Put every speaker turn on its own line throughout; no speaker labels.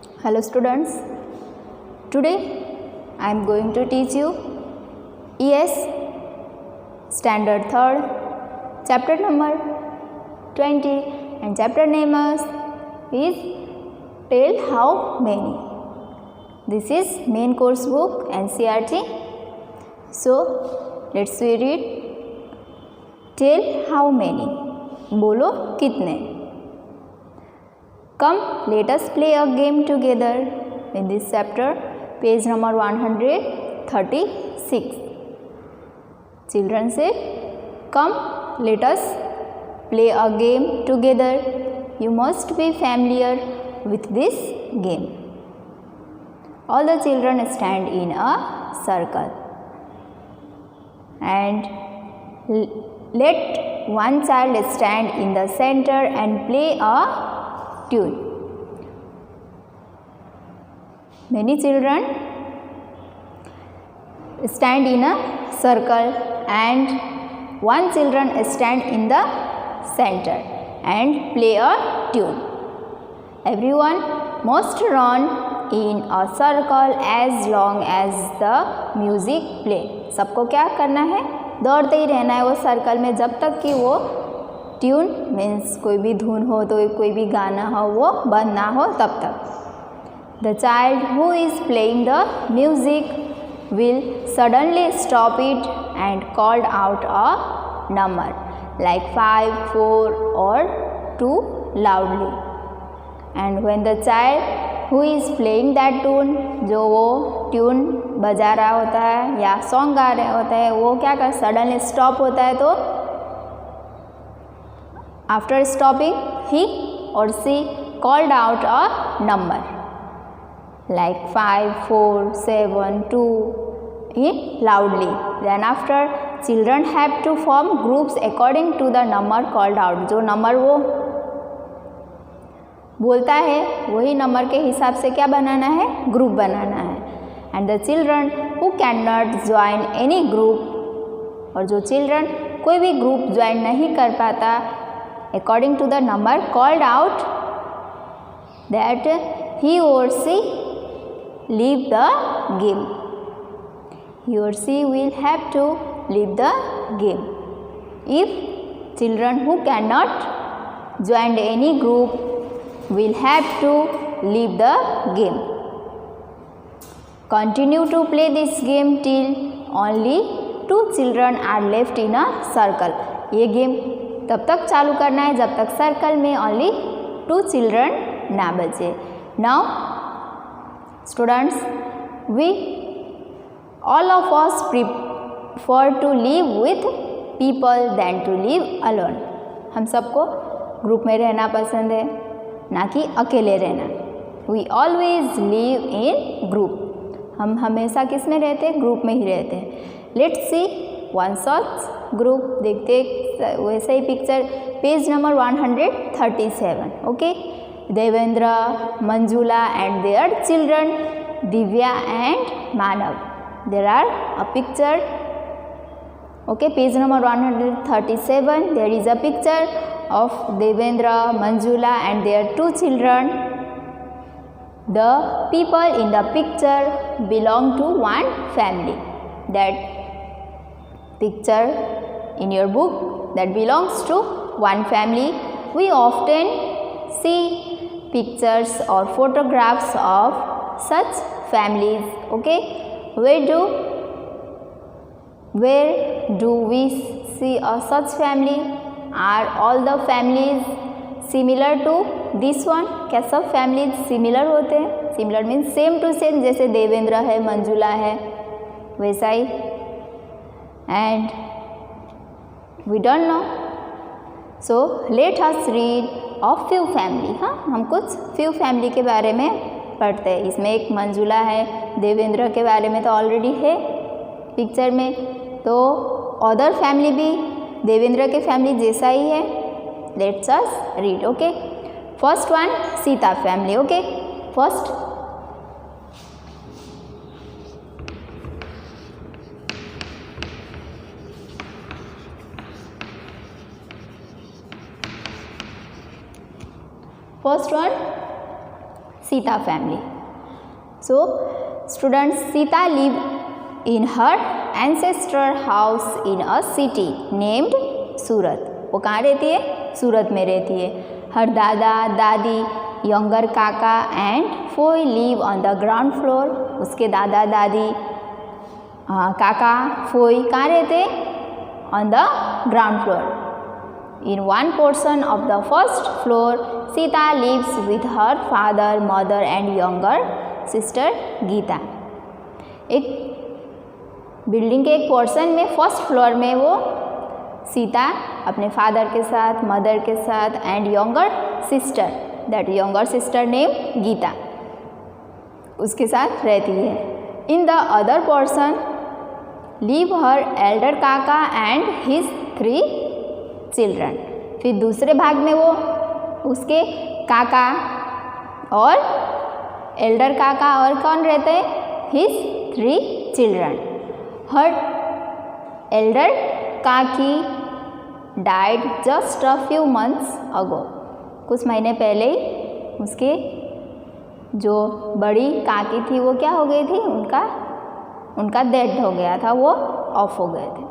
Hello students, today I am going to teach you ES Standard 3rd, chapter number 20 and chapter name is Tell How Many. This is main course book NCERT. So let's read it. Tell how many. बोलो कितने. Come, let us play a game together. In this chapter, page number 136. Children say, come, let us play a game together. You must be familiar with this game. All the children stand in a circle. And let one child stand in the center and play a tune. Many children stand in a circle and one children stand in the center and play a tune. Everyone must run in a circle as long as the music play. सबको क्या करना है? दौड़ते ही रहना है वो circle में जब तक कि वो ट्यून मीन्स कोई भी धुन हो तो कोई भी गाना हो वो बंद ना हो तब तक. The child who is playing the music will suddenly stop it and called out a number like 5, 4 और 2 loudly. And when the child who is playing that tune, जो वो ट्यून बजा रहा होता है या सॉन्ग गा रहा होता है, वो क्या कर सडनली स्टॉप होता है तो After stopping, he or she called out a number like 5, 4, 7, 2 loudly. Then after, children have to form groups according to the number called out. जो नंबर वो बोलता है वही नंबर के हिसाब से क्या बनाना है? ग्रुप बनाना है. And the children who cannot join any group, और जो चिल्ड्रन कोई भी ग्रुप ज्वाइन नहीं कर पाता, according to the number called out, that he or she leave the game. He or she will have to leave the game. If children who cannot join any group will have to leave the game. Continue to play this game till only 2 children are left in a circle. ये game तब तक चालू करना है जब तक circle में only 2 children ना बचे. Now students, we all of us prefer to live with people then to live alone. हम सबको ग्रुप में रहना पसंद है, ना कि अकेले रहना. We always live in group. हम हमेशा किस में रहते हैं? ग्रुप में ही रहते हैं. Let's see one such group. देखते वैसे ही picture, page number 137. Okay, Devendra, Manjula and their children Divya and Manav. There are a picture. Okay, page number 137. There is a picture of Devendra, Manjula and their 2 children. The people in the picture belong to one family. That picture in your book that belongs to one family. We often see pictures or photographs of such families. Okay, where do we see a such family? Are all the families similar to this one? क्या सब families similar होते हैं? Similar means same to same, जैसे देवेंद्र है, मंजुला है, वैसा ही. And we don't know. So let us read of few family. हाँ, हम कुछ few family के बारे में पढ़ते हैं. इसमें एक मंजुला है, देवेंद्र के बारे में तो ऑलरेडी है पिक्चर में, तो अदर फैमिली भी देवेंद्र के फैमिली जैसा ही है. Let's us read. Okay, first one Sita family. Okay, first First one, Sita family. So students, Sita lived in her ancestral house in a city named सूरत. वो कहाँ रहती है? सूरत में रहती है. Her दादा दादी, younger काका and Foy live on the ground floor. उसके दादा दादी, काका फोई कहाँ रहते? On the ground floor. In one portion of the first floor, Sita lives with her father, mother and younger sister Geeta. एक बिल्डिंग के एक पोर्शन में फर्स्ट फ्लोर में वो सीता अपने फादर के साथ, मदर के साथ and younger sister, that younger sister name Geeta, उसके साथ रहती है. In the other portion live her elder kaka and his 3 children. फिर दूसरे भाग में वो उसके काका और एल्डर काका और कौन रहते हैं? His 3 children. हर एल्डर काकी died just a few months ago. कुछ महीने पहले ही उसके जो बड़ी काकी थी वो क्या हो गई थी? उनका डेथ हो गया था, वो ऑफ हो गए थे.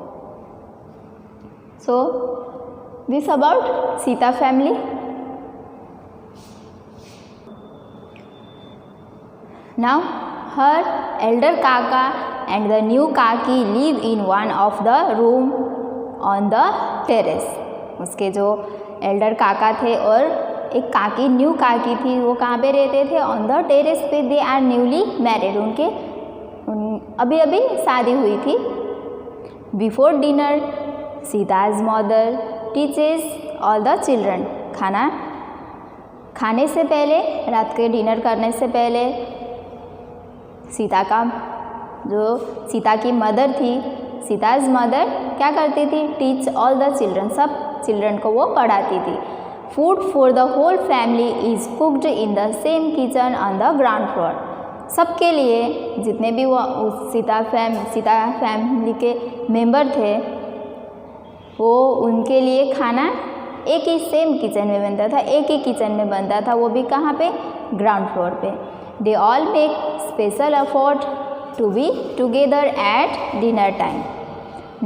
So this about Sita family. Now her elder kaka and the new kaki live in one of the room on the terrace. उसके जो एल्डर काका थे और एक काकी न्यू काकी थी, वो कहाँ पे रहते थे? ऑन द टेरेस पे. They are newly married. अभी अभी शादी हुई थी. Before dinner Sita's mother teaches all the children. खाने से पहले, रात के डिनर करने से पहले सीता की मदर थी, सीताज मदर क्या करती थी? Teach all the children. सब चिल्ड्रन को वो पढ़ाती थी. Food for the whole family is cooked in the same kitchen on the ground floor. सबके लिए, जितने भी वो सीता फैमिली के मेंबर थे, वो उनके लिए खाना एक ही सेम किचन में बनता था, एक ही किचन में बनता था. वो भी कहाँ पे? ग्राउंड फ्लोर पे. They all make special effort to be together at dinner time.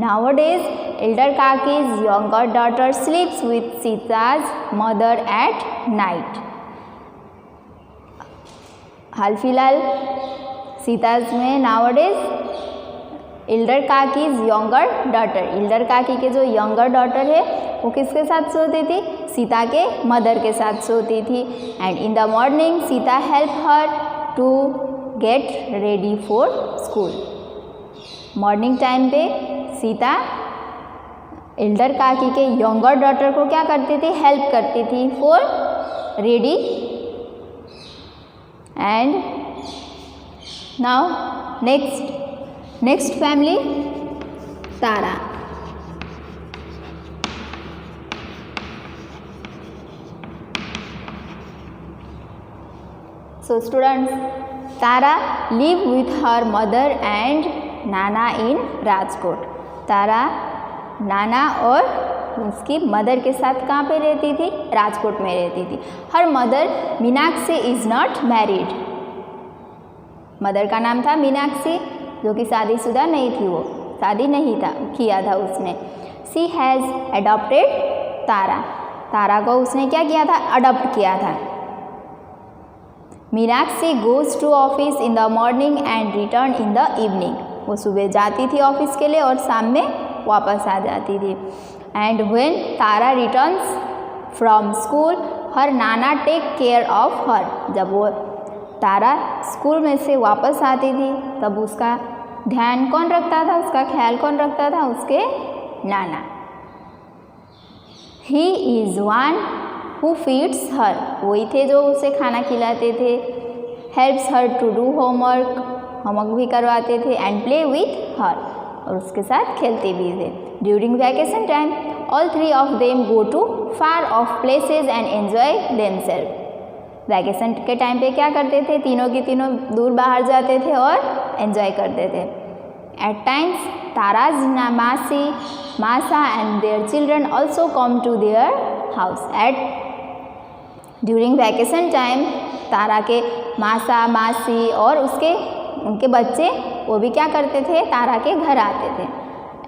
Nowadays, elder Kaki's younger daughter sleeps with Sita's mother at night. हाल फिलहाल सीताज में nowadays elder Kaki's younger daughter, elder काकी के जो younger daughter है वो किसके साथ सोती थी? सीता के मदर के साथ सोती थी. And in the morning Sita help her to get ready for school. Morning time पे सीता एल्डर काकी के यंगर डॉटर को क्या करती थी? हेल्प करती थी for ready. And now next family Tara. So students, Tara live with her mother and Nana in Rajkot. Tara नाना और उसकी मदर के साथ कहाँ पे रहती थी? राजकोट में रहती थी. Her mother Meenakshi is not married. Mother का नाम था मीनाक्षी, जो कि शादीशुदा नहीं थी. वो शादी नहीं किया था उसने. She has adopted Tara. Tara को उसने क्या किया था? अडॉप्ट किया था. Meenakshi goes to office in the morning and return in the evening. वो सुबह जाती थी ऑफिस के लिए और शाम में वापस आ जाती थी. And when Tara returns from school her nana take care of her. जब वो तारा स्कूल में से वापस आती थी तब उसका ध्यान कौन रखता था? उसका ख्याल कौन रखता था? उसके नाना. He is one who feeds her. वही थे जो उसे खाना खिलाते थे. Helps her to do homework भी करवाते थे. And play with her. और उसके साथ खेलते भी थे. During vacation time all 3 of them go to far off places and enjoy themselves. Vacation के टाइम पे क्या करते थे? तीनों की तीनों दूर बाहर जाते थे और एन्जॉय करते थे. Eight times Tara's masa and their children also come to their house. During vacation time Tara के मासा मासी और उनके बच्चे वो भी क्या करते थे, तारा के घर आते थे।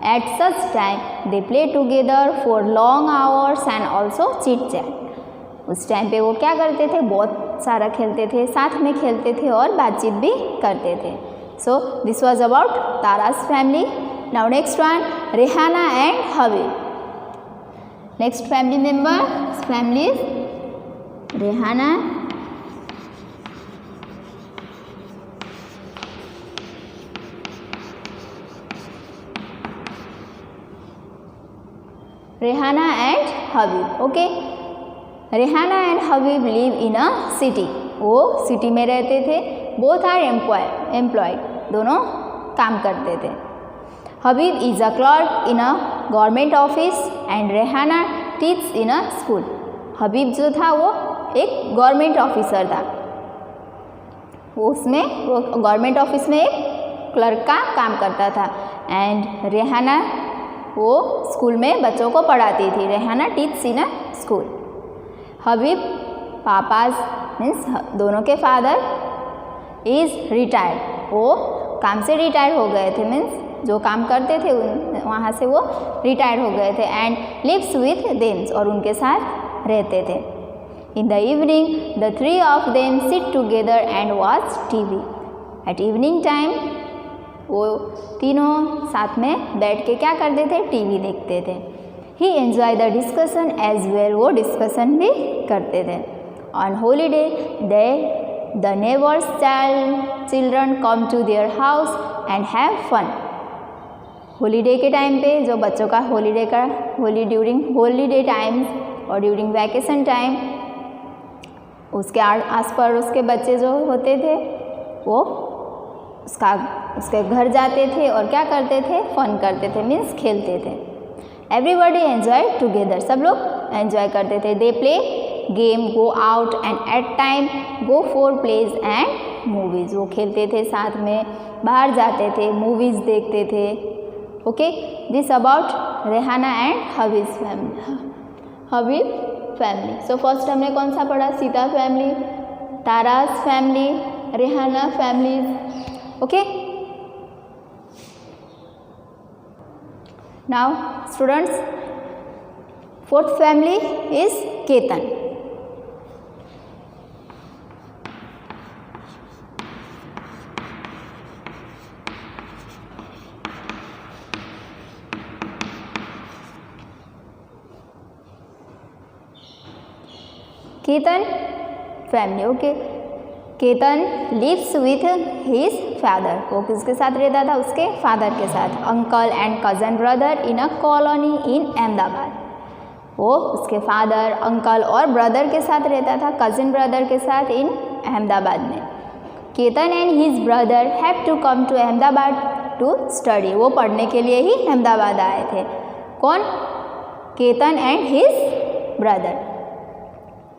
At such time they play together for long hours and also chit chat. उस टाइम पे वो क्या करते थे, बहुत सारा खेलते थे, साथ में खेलते थे और बातचीत भी करते थे। सो दिस वॉज अबाउट तारा's family. Now next one, Rehana and Habib. Next family member, family Rehana and Habib. Okay, Rehana and Habib live in a city. वो सिटी में रहते थे। बोथ आर एम्प्लॉयड, दोनों काम करते थे। Habib is a clerk in a government office and Rehana teach in a school. Habib जो था वो एक गवर्नमेंट ऑफिसर था। वो गवर्नमेंट ऑफिस में एक क्लर्क का काम करता था। एंड रेहाना वो स्कूल में बच्चों को पढ़ाती थी। Rehana teach in a school. Habib papa's means दोनों के फादर इज़ रिटायर्ड। वो काम से रिटायर हो गए थे, मीन्स जो काम करते थे वहाँ से वो रिटायर हो गए थे। एंड लिव्स विथ देम्स, और उनके साथ रहते थे। In the evening the three of them sit together and watch TV. At evening time वो तीनों साथ में बैठ के क्या करते थे, टीवी देखते थे। He enjoy the discussion as well, वो डिस्कशन भी करते थे। On holiday the neighbours children come to their house and have fun. Holiday के टाइम पे जो बच्चों का ड्यूरिंग होलीडे टाइम और ड्यूरिंग वैकेशन टाइम उसके आस पर उसके बच्चे जो होते थे वो उसके घर जाते थे और क्या करते थे, फन करते थे, मीन्स खेलते थे। एवरीबॉडी एन्जॉय टुगेदर, सब लोग एन्जॉय करते थे। They play game, go out and at time go for plays and movies. वो खेलते थे, साथ में बाहर जाते थे, मूवीज़ देखते थे। Okay, this about Rehana and Habib family. So first हमने कौन सा पढ़ा, सीता फैमिली, तारा's family, Rehana family. Okay, now students, fourth family is Ketan. Ketan family. Okay, Ketan lives with his father. वो किसके साथ रहता था, उसके फादर के साथ। Uncle and cousin brother in a colony in Ahmedabad. वो उसके फादर, अंकल और ब्रदर के साथ रहता था, कज़न ब्रदर के साथ इन अहमदाबाद में। Ketan and his brother have to come to Ahmedabad to study. वो पढ़ने के लिए ही अहमदाबाद आए थे। कौन, Ketan and his brother.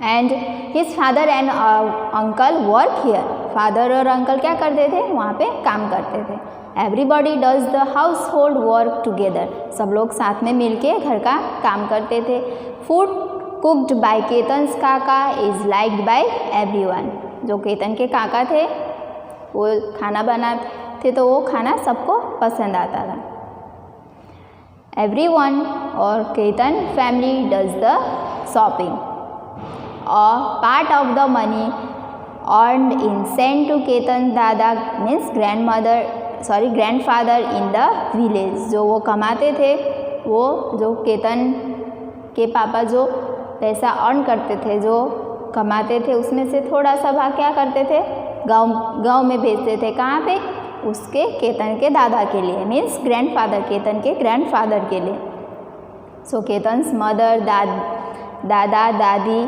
And his father and uncle work here. Father और अंकल क्या करते थे, वहाँ पे काम करते थे। Everybody does the household work together. सब लोग साथ में मिलके घर का काम करते थे। फूड कुक्ड बाय केतन्स काका इज़ लाइक्ड बाय एवरीवन। जो केतन के काका थे वो खाना बनाते थे तो वो खाना सबको पसंद आता था। एवरीवन और Ketan family does the shopping. A part of the money earned in sent to Ketan Dada means grandfather in the village। जो वो कमाते थे, वो जो केतन के पापा जो पैसा अर्न करते थे, जो कमाते थे, उसमें से थोड़ा सा भाग क्या करते थे, गांव में भेजते थे। कहाँ पे, उसके केतन के दादा के लिए, मीन्स ग्रैंडफादर, केतन के ग्रैंडफादर के लिए। सो केतन्स मदर, दादा दादी,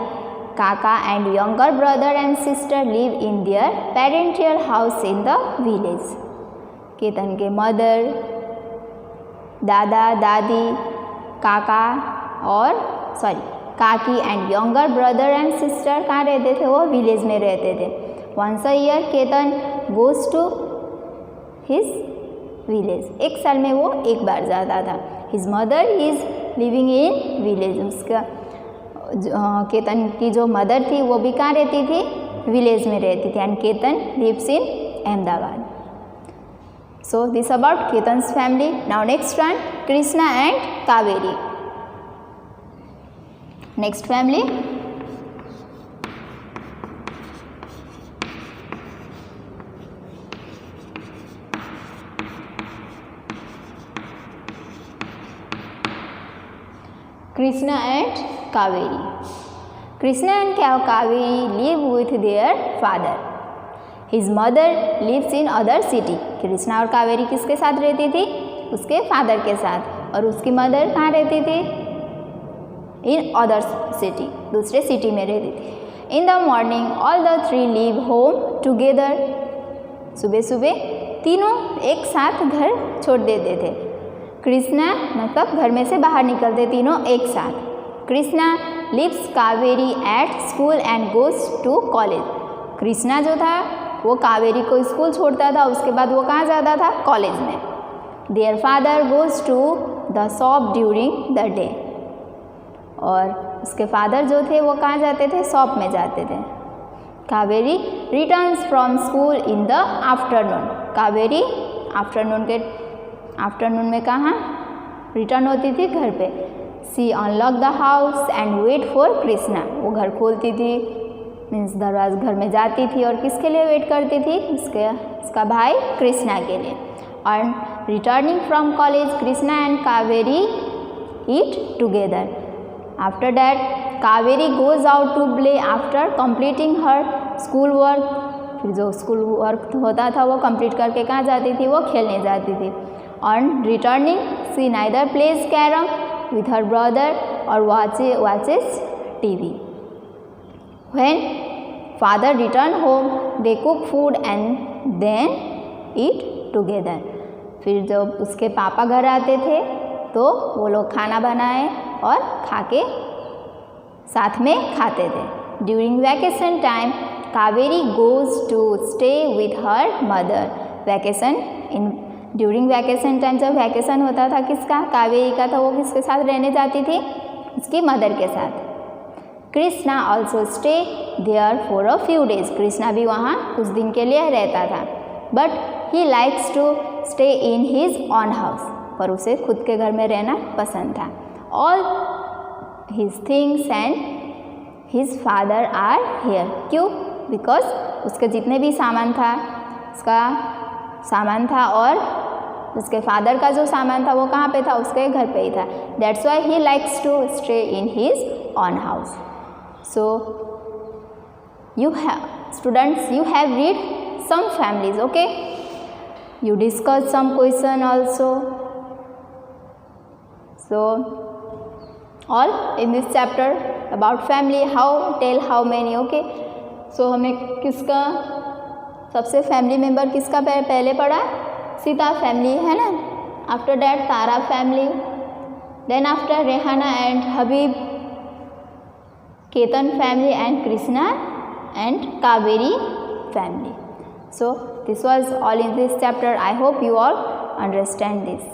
kaka and younger brother and sister live in their parental house in the village. Ketan के मदर, दादा दादी, काका और काकी and younger brother and sister कहाँ रहते थे, वो विलेज में रहते थे। Once a year Ketan goes to his village. एक साल में वो एक बार जाता था। His mother is living in village. उसका केतन की जो मदर थी वो भी कहाँ रहती थी, विलेज में रहती थी and Ketan lives in Ahmedabad. So this about Ketan's family. Now next one, Krishna and Kaveri. Next family, Krishna and Kaveri. Krishna and Kaveri live with their father. His mother lives in other city. Krishna और कावेरी किसके साथ रहती थी? उसके father के साथ. और उसकी मदर कहाँ रहती थी? इन अदर सिटी, दूसरे सिटी में रहती थी. इन the morning all the three leave home together. सुबह सुबह तीनों एक साथ घर छोड़ देते थे. कृष्णा मतलब घर में से बाहर निकलते तीनों एक साथ. Krishna leaves Kaveri at school and goes to college. Krishna जो था वो कावेरी को स्कूल छोड़ता था, उसके बाद वो कहाँ जाता था? कॉलेज में. Their father goes to the shop during the day. और उसके फादर जो थे वो कहाँ जाते थे? शॉप में जाते थे. Kaveri returns from school in the afternoon. Kaveri afternoon में कहाँ रिटर्न होती थी? घर पे. She unlock the house and wait for Krishna. वो घर खोलती थी, मीन्स दरवाजा घर में जाती थी और किसके लिए वेट करती थी? उसका भाई कृष्णा के लिए. और returning from college Krishna and Kaveri eat together. After that Kaveri goes out to play after completing her school work. फिर जो स्कूल वर्क होता था वो कंप्लीट करके कहाँ जाती थी? वो खेलने जाती थी. On returning she neither plays carrom with her brother और watches TV. When father return home, they cook food and then eat together. फिर जब उसके पापा घर आते थे तो वो लोग खाना बनाए और खा के साथ में खाते थे. During vacation time, Kaveri goes to stay with her mother. During vacation time जब वैकेशन होता था किसका? कावेरी का था. वो किसके साथ रहने जाती थी? उसकी मदर के साथ. Krishna also stay there for a few days. Krishna भी वहाँ कुछ दिन के लिए रहता था. But he likes to stay in his own house. पर उसे खुद के घर में रहना पसंद था. All his things and his father are here. क्यों? बिकॉज उसके जितने भी सामान था, उसका सामान था और उसके फादर का जो सामान था वो कहाँ पे था? उसके घर पे ही था. That's why he likes to stay in his own house. So students, you have read some families, okay? You discuss some question also. So all in this chapter about family, tell how many, okay? So हमने किसका सबसे family member किसका पहले पढ़ा? Sita family है ना. After that Tara family, then after Rehana and Habib, Ketan family and Krishna and Kaveri family. So this was all in this chapter. I hope you all understand this.